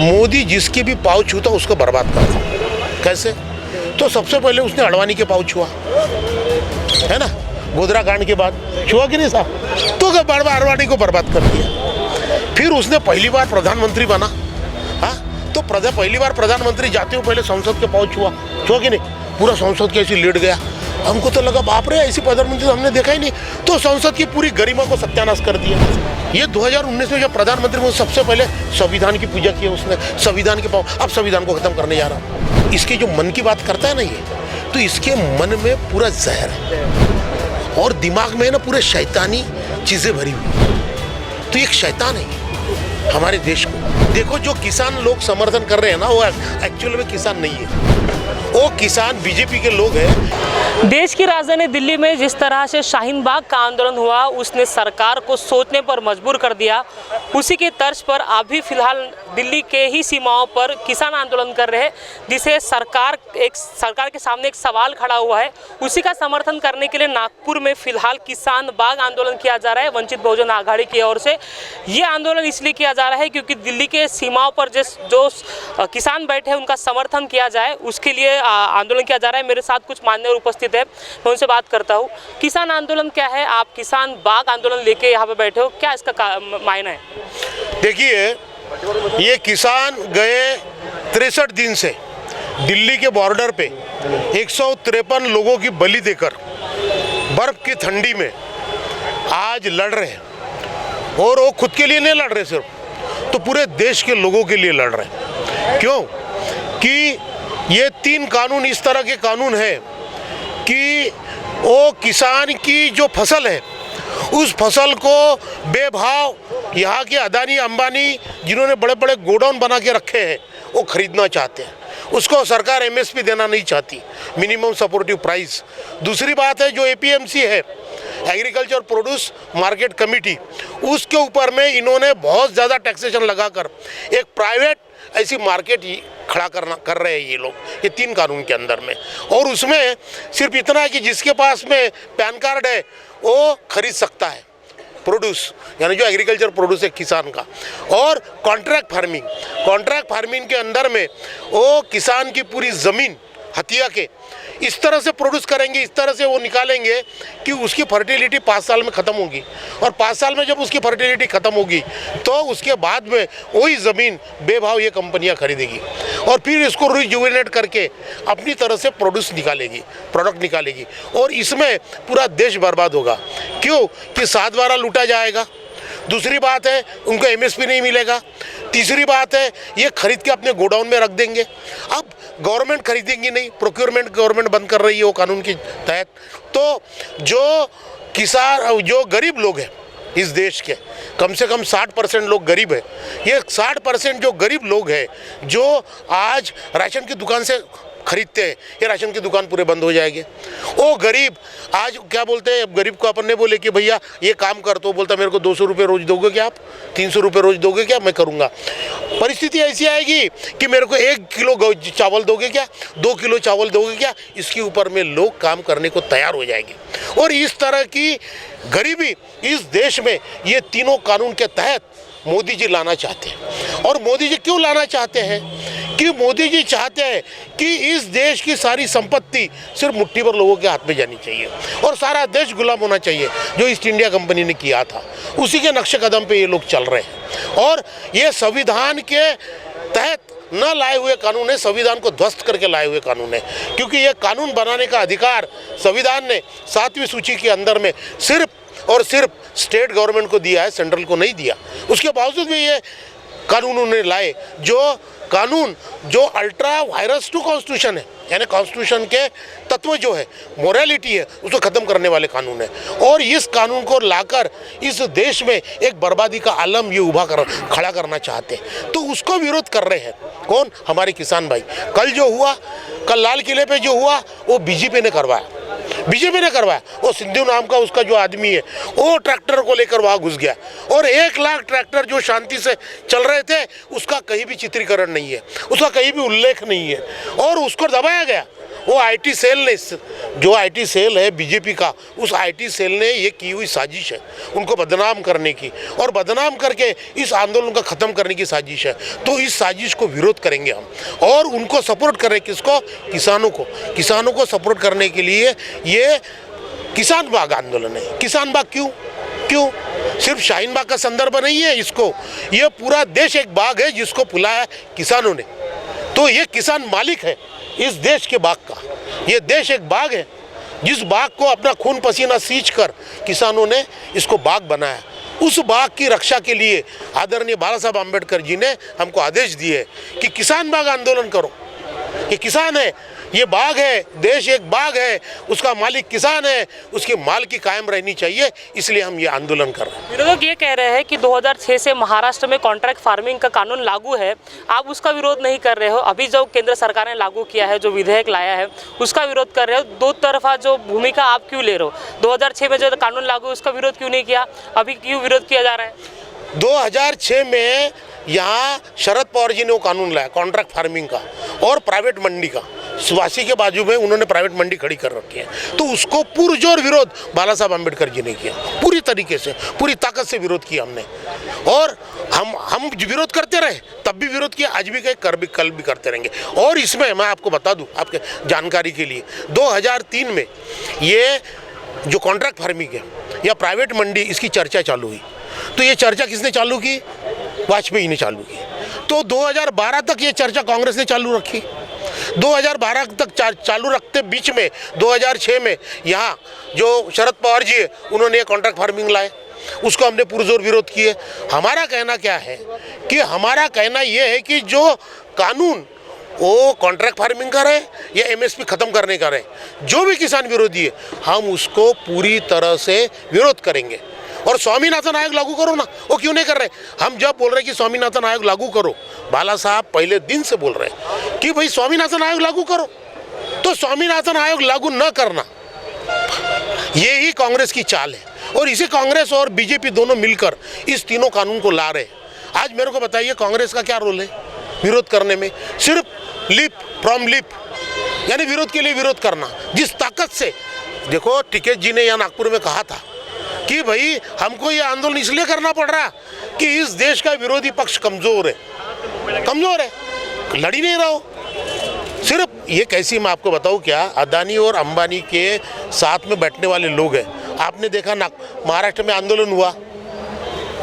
मोदी जिसके भी पाँव छूता उसको बर्बाद करता। कैसे? तो सबसे पहले उसने अडवाणी के पाँव छुआ, है ना, गोधरा कांड के बाद छुआ कि नहीं साहब? तो अडवाणी को बर्बाद कर दिया। फिर उसने पहली बार प्रधानमंत्री बना, हाँ, तो पहली बार प्रधानमंत्री जाते हुए पहले संसद के पाँव छुआ कि नहीं? पूरा संसद के ऐसे लेट गया। हमको तो लगा बाप रे, ऐसी प्रधानमंत्री हमने देखा ही नहीं। तो संसद की पूरी गरिमा को सत्यानाश कर दिया। ये 2019 में जब प्रधानमंत्री हुए सबसे पहले संविधान की पूजा की उसने, संविधान के पाँव। अब संविधान को खत्म करने जा रहा। इसके जो मन की बात करता है ना ये, तो इसके मन में पूरा जहर है और दिमाग में ना पूरे शैतानी चीजें भरी हुई। तो एक शैतान है हमारे देश को। देखो जो किसान लोग समर्थन कर रहे हैं ना, वो एक्चुअल में किसान नहीं है, वो किसान बीजेपी के लोग हैं। देश की राजधानी दिल्ली में जिस तरह से शाहीन बाग का आंदोलन हुआ, उसने सरकार को सोचने पर मजबूर कर दिया। उसी के तर्ज पर अभी फिलहाल दिल्ली के ही सीमाओं पर किसान आंदोलन कर रहे हैं, जिसे सरकार के सामने एक सवाल खड़ा हुआ है। उसी का समर्थन करने के लिए नागपुर में फिलहाल किसान बाग आंदोलन किया जा रहा है वंचित बहुजन आघाड़ी की ओर से। ये आंदोलन इसलिए किया जा रहा है क्योंकि दिल्ली के सीमाओं पर जो किसान बैठे हैं उनका समर्थन किया जाए, उसके लिए आंदोलन किया जा रहा है। मेरे साथ कुछ मान्यवर उपस्थित है, मैं उनसे बात करता हूँ। किसान आंदोलन क्या है? आप किसान बाग आंदोलन लेके यहाँ पे बैठे हो, क्या इसका मायना है? देखिए, ये किसान गए 63 दिन से दिल्ली के बॉर्डर पे 153 लोगों की बलि देकर बर्फ की ठंडी में आज लड़ रहे हैं। और वो खुद के लिए नहीं लड़ रहे सिर्फ, तो पूरे देश के लोगों के लिए लड़ रहे हैं। क्यों? कि ये 3 कानून इस तरह के कानून है कि वो किसान की जो फसल है उस फसल को बेभाव यहाँ के अदानी अंबानी जिन्होंने बड़े बड़े गोडाउन बना के रखे हैं वो खरीदना चाहते हैं। उसको सरकार एमएसपी देना नहीं चाहती, मिनिमम सपोर्टिव प्राइस। दूसरी बात है जो एपीएमसी है, एग्रीकल्चर प्रोड्यूस मार्केट कमेटी, उसके ऊपर में इन्होंने बहुत ज़्यादा टैक्सेशन लगाकर एक प्राइवेट ऐसी मार्केट ही खड़ा कर रहे हैं ये लोग, ये 3 कानून के अंदर में। और उसमें सिर्फ इतना है कि जिसके पास में पैन कार्ड है वो खरीद सकता है प्रोड्यूस, यानी जो एग्रीकल्चर प्रोड्यूस है किसान का। और कॉन्ट्रैक्ट फार्मिंग के अंदर में वो किसान की पूरी ज़मीन हथिया के इस तरह से प्रोड्यूस करेंगे, इस तरह से वो निकालेंगे कि उसकी फर्टिलिटी 5 साल में ख़त्म होगी। और 5 साल में जब उसकी फर्टिलिटी ख़त्म होगी तो उसके बाद में वही ज़मीन बेभाव ये कंपनियां खरीदेगी और फिर इसको रिजुवेनेट करके अपनी तरह से प्रोडक्ट निकालेगी। और इसमें पूरा देश बर्बाद होगा। क्यों? कि साथ द्वारा लूटा जाएगा। दूसरी बात है उनको एमएसपी नहीं मिलेगा। तीसरी बात है ये खरीद के अपने गोडाउन में रख देंगे। अब गवर्नमेंट खरीदेंगी नहीं, प्रोक्योरमेंट गवर्नमेंट बंद कर रही है वो कानून के तहत। तो जो किसान, जो गरीब लोग हैं इस देश के, कम से कम 60% लोग गरीब है। ये 60% जो गरीब लोग हैं जो आज राशन की दुकान से खरीदते हैं, ये राशन की दुकान पूरे बंद हो जाएंगे। वो गरीब आज क्या बोलते हैं, गरीब को अपन ने बोले कि भैया ये काम कर, तो बोलता मेरे को 200 रुपये रोज दोगे क्या, आप 300 रुपये रोज दोगे क्या, मैं करूँगा। परिस्थिति ऐसी आएगी कि मेरे को 1 किलो चावल दोगे क्या, 2 किलो चावल दोगे क्या, इसके ऊपर में लोग काम करने को तैयार हो जाएंगे। और इस तरह की गरीबी इस देश में ये तीनों कानून के तहत मोदी जी लाना चाहते हैं। और मोदी जी क्यों लाना चाहते हैं? कि मोदी जी चाहते हैं कि इस देश की सारी संपत्ति सिर्फ मुट्ठी भर लोगों के हाथ में जानी चाहिए और सारा देश गुलाम होना चाहिए, जो ईस्ट इंडिया कंपनी ने किया था। उसी के नक्शे कदम पे ये लोग चल रहे हैं। और ये संविधान के तहत न लाए हुए कानून है, संविधान को ध्वस्त करके लाए हुए कानून है। क्योंकि ये कानून बनाने का अधिकार संविधान ने 7वीं सूची के अंदर में सिर्फ और सिर्फ स्टेट गवर्नमेंट को दिया है, सेंट्रल को नहीं दिया। उसके बावजूद भी ये कानून उन्होंने लाए, जो कानून जो अल्ट्रा वायरस टू कॉन्स्टिट्यूशन है, यानी कॉन्स्टिट्यूशन के तत्व जो है, मोरालिटी है, उसको ख़त्म करने वाले कानून है। और इस कानून को लाकर इस देश में एक बर्बादी का आलम ये खड़ा करना चाहते हैं। तो उसको विरोध कर रहे हैं कौन? हमारे किसान भाई। कल लाल किले पे जो हुआ वो बीजेपी ने करवाया। वो सिद्धू नाम का उसका जो आदमी है वो ट्रैक्टर को लेकर वहाँ घुस गया और 1 लाख ट्रैक्टर जो शांति से चल रहे थे उसका कहीं भी चित्रीकरण नहीं है, उसका कहीं भी उल्लेख नहीं है और उसको दबाया गया। वो आईटी सेल ने, जो आईटी सेल है बीजेपी का, उस आईटी सेल ने ये की हुई साजिश है उनको बदनाम करने की, और बदनाम करके इस आंदोलन को ख़त्म करने की साजिश है। तो इस साजिश को विरोध करेंगे हम, और उनको सपोर्ट करें, किसको? किसानों को सपोर्ट करने के लिए ये किसान बाग आंदोलन है। किसान बाग क्यों? सिर्फ शाहीन बाग का संदर्भ नहीं है इसको, ये पूरा देश एक बाग है जिसको फुलाया किसानों ने। तो ये किसान मालिक है इस देश के बाग का। ये देश एक बाग है जिस बाग को अपना खून पसीना सींच कर किसानों ने इसको बाग बनाया। उस बाग की रक्षा के लिए आदरणीय बाला साहब आम्बेडकर जी ने हमको आदेश दिए कि किसान बाग आंदोलन करो। ये किसान है, ये बाग है, देश एक बाग है, उसका मालिक किसान है, उसकी मालिकी कायम रहनी चाहिए, इसलिए हम ये आंदोलन कर रहे हैं। विरोधक ये कह रहे हैं कि 2006 से महाराष्ट्र में कॉन्ट्रैक्ट फार्मिंग का कानून लागू है, आप उसका विरोध नहीं कर रहे हो। अभी जो केंद्र सरकार ने लागू किया है, जो विधेयक लाया है, उसका विरोध कर रहे हो। दो तरफा जो भूमिका आप क्यों ले रहे हो? 2006 में जो कानून लागू है उसका विरोध क्यों नहीं किया, अभी क्यों विरोध किया जा रहा है? 2006 में यहाँ शरद पवार जी ने वो कानून लाया कॉन्ट्रैक्ट फार्मिंग का और प्राइवेट मंडी का। सुवासी के बाजू में उन्होंने प्राइवेट मंडी खड़ी कर रखी है, तो उसको पुरजोर विरोध बाला साहब आम्बेडकर जी ने किया, पूरी तरीके से, पूरी ताकत से विरोध किया हमने। और हम विरोध करते रहे, तब भी विरोध किया, आज भी कल भी करते रहेंगे। और इसमें मैं आपको बता दूं, आपके जानकारी के लिए, 2003 में ये जो कॉन्ट्रैक्ट फार्मिंग है या प्राइवेट मंडी, इसकी चर्चा चालू हुई। तो ये चर्चा किसने चालू की? वाजपेयी ने चालू की। तो 2012 तक ये चर्चा कांग्रेस ने चालू रखी। 2012 तक चालू रखते बीच में 2006 में यहाँ जो शरद पवार जी है उन्होंने कॉन्ट्रैक्ट फार्मिंग लाए, उसको हमने पुरजोर विरोध किए। हमारा कहना क्या है कि हमारा कहना ये है कि जो कानून वो कॉन्ट्रैक्ट फार्मिंग का रहे या एमएसपी ख़त्म करने का रहे, जो भी किसान विरोधी है हम उसको पूरी तरह से विरोध करेंगे। और स्वामीनाथन आयोग लागू करो ना, वो क्यों नहीं कर रहे? हम जब बोल रहे कि स्वामीनाथन आयोग लागू करो, बाला साहब पहले दिन से बोल रहे हैं कि भाई स्वामीनाथन आयोग लागू करो, तो स्वामीनाथन आयोग लागू न करना ये ही कांग्रेस की चाल है। और इसे कांग्रेस और बीजेपी दोनों मिलकर इस तीनों कानून को ला रहे हैं। आज मेरे को बताइए कांग्रेस का क्या रोल है विरोध करने में? सिर्फ लिप फ्रॉम लिप, यानी विरोध के लिए विरोध करना। जिस ताकत से, देखो टिकैत जी ने यहाँ नागपुर में कहा था कि भाई हमको ये आंदोलन इसलिए करना पड़ रहा कि इस देश का विरोधी पक्ष कमज़ोर है, लड़ ही नहीं रहा हो। सिर्फ ये कैसी, मैं आपको बताऊँ क्या, अदानी और अंबानी के साथ में बैठने वाले लोग हैं। आपने देखा ना महाराष्ट्र में आंदोलन हुआ,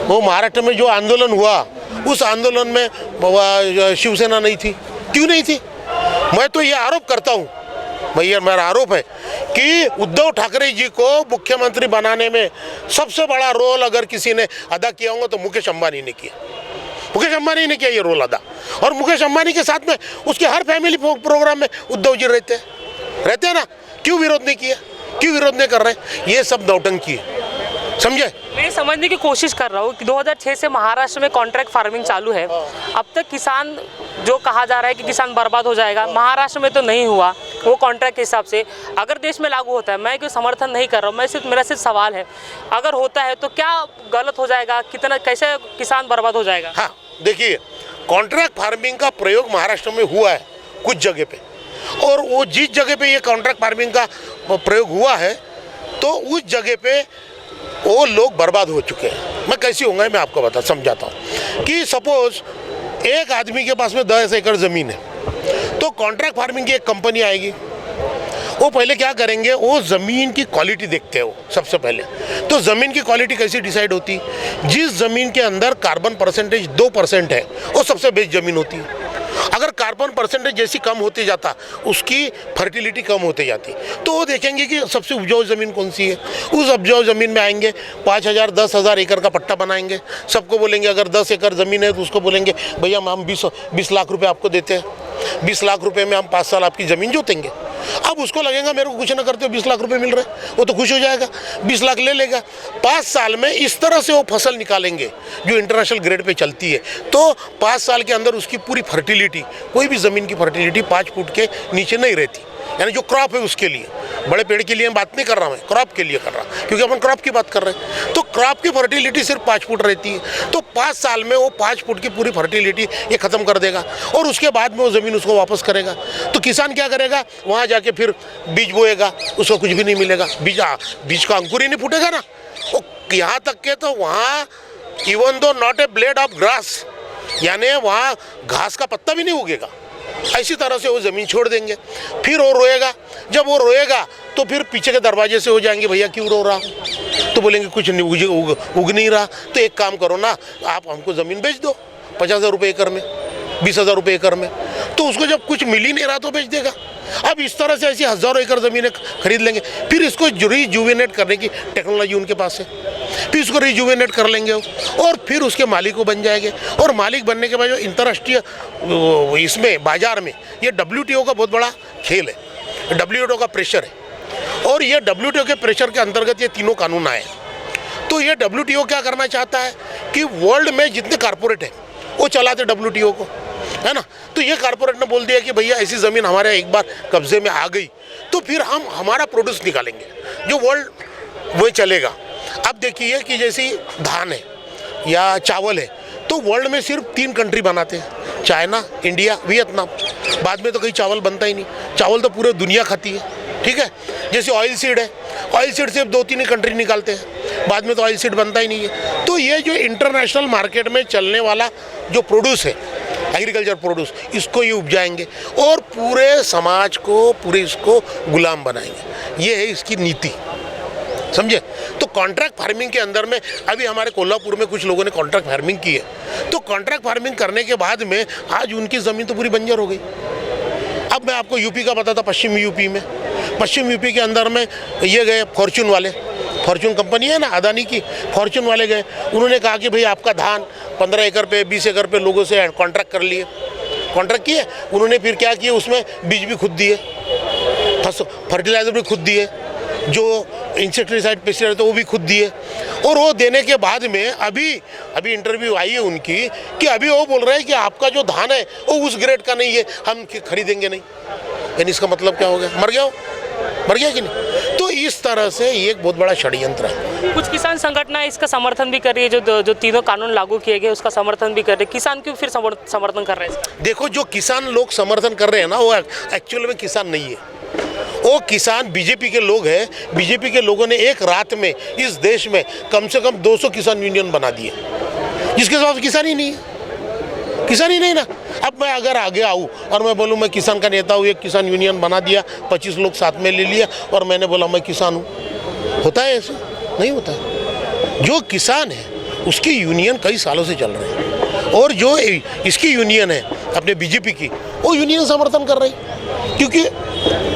वो महाराष्ट्र में जो आंदोलन हुआ उस आंदोलन में शिवसेना नहीं थी। क्यों नहीं थी? मैं तो ये आरोप करता हूँ, भैया मेरा आरोप है कि उद्धव ठाकरे जी को मुख्यमंत्री बनाने में सबसे बड़ा रोल अगर किसी ने अदा किया होगा तो मुकेश अंबानी ने किया। मुकेश अंबानी ने किया ये रोल अदा। और मुकेश अंबानी के साथ में उसके हर फैमिली प्रोग्राम में उद्धव जी रहते हैं ना। क्यों विरोध नहीं किया? क्यों विरोध नहीं कर रहे? ये सब नौटंकी है, समझे? मैं समझने की कोशिश कर रहा हूँ कि 2006 से महाराष्ट्र में कॉन्ट्रैक्ट फार्मिंग चालू है। अब तक किसान, जो कहा जा रहा है कि किसान बर्बाद हो जाएगा, महाराष्ट्र में तो नहीं हुआ वो कॉन्ट्रैक्ट के हिसाब से। अगर देश में लागू होता है, मैं कोई समर्थन नहीं कर रहा हूँ, मेरा सिर्फ सवाल है, अगर होता है तो क्या गलत हो जाएगा? कितना, कैसे किसान बर्बाद हो जाएगा? हाँ देखिए, कॉन्ट्रैक्ट फार्मिंग का प्रयोग महाराष्ट्र में हुआ है कुछ जगह पे, और वो जिस जगह पे ये कॉन्ट्रैक्ट फार्मिंग का प्रयोग हुआ है तो उस जगह पे वो लोग बर्बाद हो चुके हैं। मैं कैसे होंगे मैं आपको समझाता हूँ कि सपोज एक आदमी के पास में 10 एकड़ ज़मीन है, तो कॉन्ट्रैक्ट फार्मिंग की एक कंपनी आएगी। वो पहले क्या करेंगे, वो ज़मीन की क्वालिटी देखते हैं। वो सबसे पहले तो ज़मीन की क्वालिटी कैसी डिसाइड होती? जिस ज़मीन के अंदर कार्बन परसेंटेज 2% है वो सबसे बेस्ट ज़मीन होती है। अगर कार्बन परसेंटेज जैसी कम होते जाता, उसकी फर्टिलिटी कम होते जाती, तो वो देखेंगे कि सबसे उपजाऊ ज़मीन कौन सी है। उस उपजाऊ ज़मीन में आएंगे, 5,000 10,000 एकड़ का पट्टा बनाएंगे। सबको बोलेंगे अगर 10 एकड़ ज़मीन है तो उसको बोलेंगे भैया हम 20 लाख रुपए आपको देते हैं, 20 लाख रुपए में हम 5 साल आपकी ज़मीन जोतेंगे। अब उसको लगेगा मेरे को कुछ ना करते हो 20 लाख रुपए मिल रहे, वो तो खुश हो जाएगा, 20 लाख ले लेगा। 5 साल में इस तरह से वो फसल निकालेंगे जो इंटरनेशनल ग्रेड पे चलती है। तो 5 साल के अंदर उसकी पूरी फर्टिलिटी, कोई भी ज़मीन की फर्टिलिटी 5 फुट के नीचे नहीं रहती। यानी जो क्रॉप है उसके लिए, बड़े पेड़ के लिए बात नहीं कर रहा मैं, क्रॉप के लिए कर रहा, क्योंकि अपन क्रॉप की बात कर रहे हैं। तो क्रॉप की फर्टिलिटी सिर्फ 5 फुट रहती है, तो 5 साल में वो 5 फुट की पूरी फर्टिलिटी ये ख़त्म कर देगा और उसके बाद में वो ज़मीन उसको वापस करेगा। तो किसान क्या करेगा, वहाँ जाके फिर बीज बोएगा, उसको कुछ भी नहीं मिलेगा, बीज का अंकुर ही नहीं फूटेगा ना। वो यहाँ तक के तो वहाँ even though not a blade of grass, यानी वहाँ घास का पत्ता भी नहीं उगेगा। ऐसी तरह से वो ज़मीन छोड़ देंगे। फिर वो रोएगा, जब वो रोएगा तो फिर पीछे के दरवाजे से हो जाएंगे, भैया क्यों रो रहा, तो बोलेंगे कुछ नहीं उग नहीं रहा। तो एक काम करो ना, आप हमको ज़मीन बेच दो 50,000 रुपये एकड़ में, 20,000 रुपये एकड़ में। तो उसको जब कुछ मिल ही नहीं रहा तो बेच देगा। अब इस तरह से ऐसी हज़ारों एकड़ ज़मीनें खरीद लेंगे। फिर इसको रिजुवेनेट करने की टेक्नोलॉजी उनके पास है, फिर इसको रिजुवेनेट कर लेंगे और फिर उसके मालिक को बन जाएंगे। और मालिक बनने के बाद जो अंतर्राष्ट्रीय इसमें बाजार में ये WTO का बहुत बड़ा खेल है, WTO का प्रेशर है। और ये WTO के प्रेशर के अंतर्गत ये तीनों कानून आए। तो ये WTO क्या करना चाहता है कि वर्ल्ड में जितने कारपोरेट हैं वो चलाते WTO को, है ना। तो ये कारपोरेट ने बोल दिया कि भैया ऐसी ज़मीन हमारे एक बार कब्जे में आ गई तो फिर हम हमारा प्रोड्यूस निकालेंगे जो वर्ल्ड वो चलेगा। अब देखिए कि जैसे धान है या चावल है, तो वर्ल्ड में सिर्फ 3 कंट्री बनाते हैं, चाइना, इंडिया, वियतनाम। बाद में तो कहीं चावल बनता ही नहीं, चावल तो पूरे दुनिया खाती है, ठीक है। जैसे ऑयल सीड है, ऑयल सीड सिर्फ 2-3 कंट्री निकालते हैं, बाद में तो ऑयल सीड बनता ही नहीं है। तो ये जो इंटरनेशनल मार्केट में चलने वाला जो प्रोड्यूस है, एग्रीकल्चर प्रोड्यूस, इसको ये उपजाएंगे और पूरे समाज को, पूरे इसको गुलाम बनाएंगे। ये है इसकी नीति, समझे। तो कॉन्ट्रैक्ट फार्मिंग के अंदर में अभी हमारे कोल्हापुर में कुछ लोगों ने कॉन्ट्रैक्ट फार्मिंग की है। तो कॉन्ट्रैक्ट फार्मिंग करने के बाद में आज उनकी ज़मीन तो पूरी बंजर हो गई। अब मैं आपको यूपी का बताता, पश्चिम यूपी में, पश्चिम यूपी के अंदर में ये गए फॉर्चून वाले, फॉर्चून कंपनी है ना अदानी की, फॉर्चून वाले गए, उन्होंने कहा कि भाई आपका धान 15 एकड़ पे, 20 एकड़ पे लोगों से कॉन्ट्रैक्ट कर लिए, कॉन्ट्रैक्ट किए। उन्होंने फिर क्या किए, उसमें बीज भी खुद दिए, फर्टिलाइज़र भी खुद दिए, जो इंसेक्टिसाइड पेस्टिसाइड तो वो भी खुद दिए। और वो देने के बाद में अभी इंटरव्यू आई है उनकी कि अभी वो बोल रहे हैं कि आपका जो धान है वो उस ग्रेड का नहीं है, हम खरीदेंगे नहीं। यानी इसका मतलब क्या हो गया, मर गया कि नहीं। तो इस तरह से ये एक बहुत बड़ा षड्यंत्र है। कुछ किसान संगठन इसका समर्थन भी कर रही है, जो तीनों कानून लागू किए गए उसका समर्थन भी कर रहे हैं। किसान क्यों फिर समर्थन कर रहे हैं? देखो, जो किसान लोग समर्थन कर रहे हैं ना, वो एक्चुअल में किसान नहीं है, वो किसान बीजेपी के लोग हैं। बीजेपी के लोगों ने एक रात में इस देश में कम से कम 200 किसान यूनियन बना दिए, जिसके साथ किसान ही नहीं है, किसान ही नहीं ना। अब मैं अगर आगे आऊँ और मैं बोलूँ मैं किसान का नेता हूँ, एक किसान यूनियन बना दिया, 25 लोग साथ में ले लिया और मैंने बोला मैं किसान हूँ, होता है ऐसे? नहीं होता है। जो किसान है उसकी यूनियन कई सालों से चल रही है और जो इसकी यूनियन है अपने बीजेपी की, वो यूनियन समर्थन कर रही, क्योंकि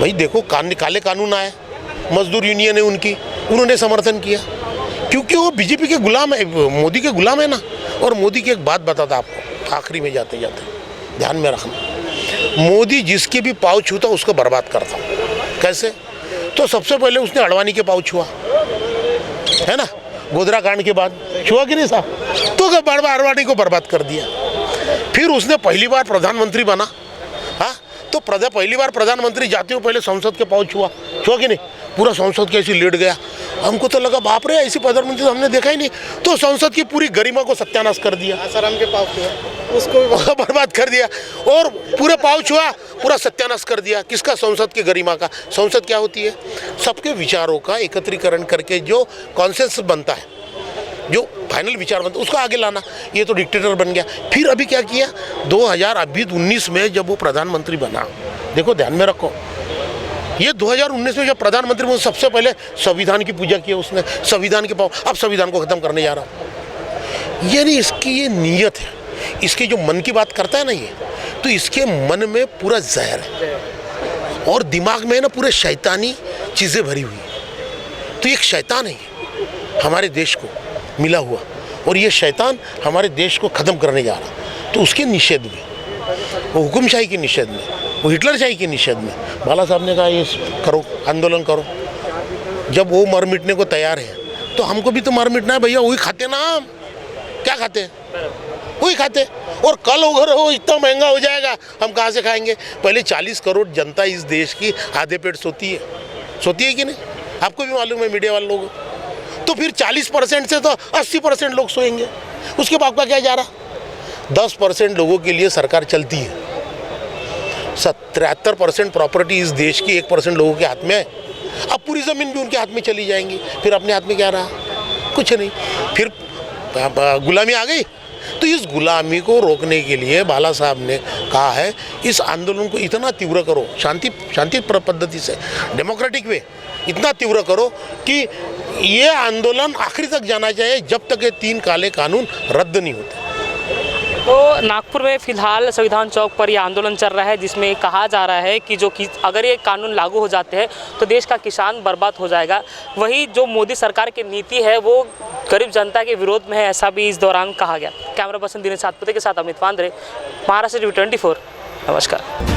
भाई देखो काले कानून आए, मजदूर यूनियन है उनकी, उन्होंने समर्थन किया क्योंकि वो बीजेपी के गुलाम है, मोदी के गुलाम है ना। और मोदी की एक बात बताता आपको आखिरी में जाते जाते, ध्यान में रखना, मोदी जिसके भी पाँव छूता उसको बर्बाद करता। कैसे? तो सबसे पहले उसने अडवाणी के पाँव छुआ, है ना, गोधरा कांड के बाद छुआ कि नहीं साहब, तो अडवाणी को बर्बाद कर दिया। फिर उसने पहली बार प्रधानमंत्री बना, हाँ, तो पहली बार प्रधानमंत्री जाते हुए पहले संसद के पाँव छुआ कि नहीं, पूरा संसद कैसी लेट गया। हमको तो लगा बाप रे, ऐसी प्रधानमंत्री हमने देखा ही नहीं। तो संसद की पूरी गरिमा को सत्यानाश कर दिया, आसाराम के पाँव छुआ, उसको बर्बाद कर दिया और पूरे पाँव छुआ, पूरा सत्यानाश कर दिया। किसका? संसद की गरिमा का। संसद क्या होती है? सबके विचारों का एकत्रीकरण करके जो कॉन्सेंसस बनता है, जो फाइनल विचार बनता है, उसको आगे लाना। ये तो डिक्टेटर बन गया। फिर अभी क्या किया, 2019 में जब वो प्रधानमंत्री बना, देखो ध्यान में रखो, ये 2019 में जब प्रधानमंत्री बना, सबसे पहले संविधान की पूजा की उसने, संविधान के पाँव, अब संविधान को ख़त्म करने जा रहा हूँ। यानी इसकी ये नीयत है, इसके जो मन की बात करता है ना ये, तो इसके मन में पूरा जहर है और दिमाग में ना पूरे शैतानी चीज़ें भरी हुई। तो एक शैतान है हमारे देश को मिला हुआ और ये शैतान हमारे देश को ख़त्म करने जा रहा। तो उसके निषेध में, वो हुकुमशाही के निषेध में, वो हिटलरशाही के निषेध में बाला साहब ने कहा ये करो, आंदोलन करो। जब वो मर मिटने को तैयार है तो हमको भी तो मर मिटना है भैया। वही खाते ना, हम क्या खाते हैं? वही खाते। और कल अगर वो इतना महंगा हो जाएगा, हम कहाँ से खाएंगे? पहले 40 करोड़ जनता इस देश की आधे पेट सोती है कि नहीं? आपको भी मालूम है, मीडिया वाले लोग। तो फिर 40% से तो 80% लोग सोएंगे, उसके बाद का क्या जा रहा? 10% लोगों के लिए सरकार चलती है। 73% प्रॉपर्टी इस देश की 1% लोगों के हाथ में है। अब पूरी ज़मीन भी उनके हाथ में चली जाएंगी, फिर अपने हाथ में क्या रहा? कुछ नहीं, फिर गुलामी आ गई। तो इस गुलामी को रोकने के लिए बाला साहब ने कहा है इस आंदोलन को इतना तीव्र करो, शांति पद्धति से, डेमोक्रेटिक वे, इतना तीव्र करो कि ये आंदोलन आखिरी तक जाना चाहिए जब तक ये 3 काले कानून रद्द नहीं होते। तो नागपुर में फिलहाल संविधान चौक पर ये आंदोलन चल रहा है, जिसमें कहा जा रहा है कि अगर ये कानून लागू हो जाते हैं तो देश का किसान बर्बाद हो जाएगा। वही जो मोदी सरकार की नीति है वो गरीब जनता के विरोध में है, ऐसा भी इस दौरान कहा गया। कैमरा पर्सन दिनेश सातपुते के साथ अमित वांद्रे, महाराष्ट्र टीवी 24। नमस्कार।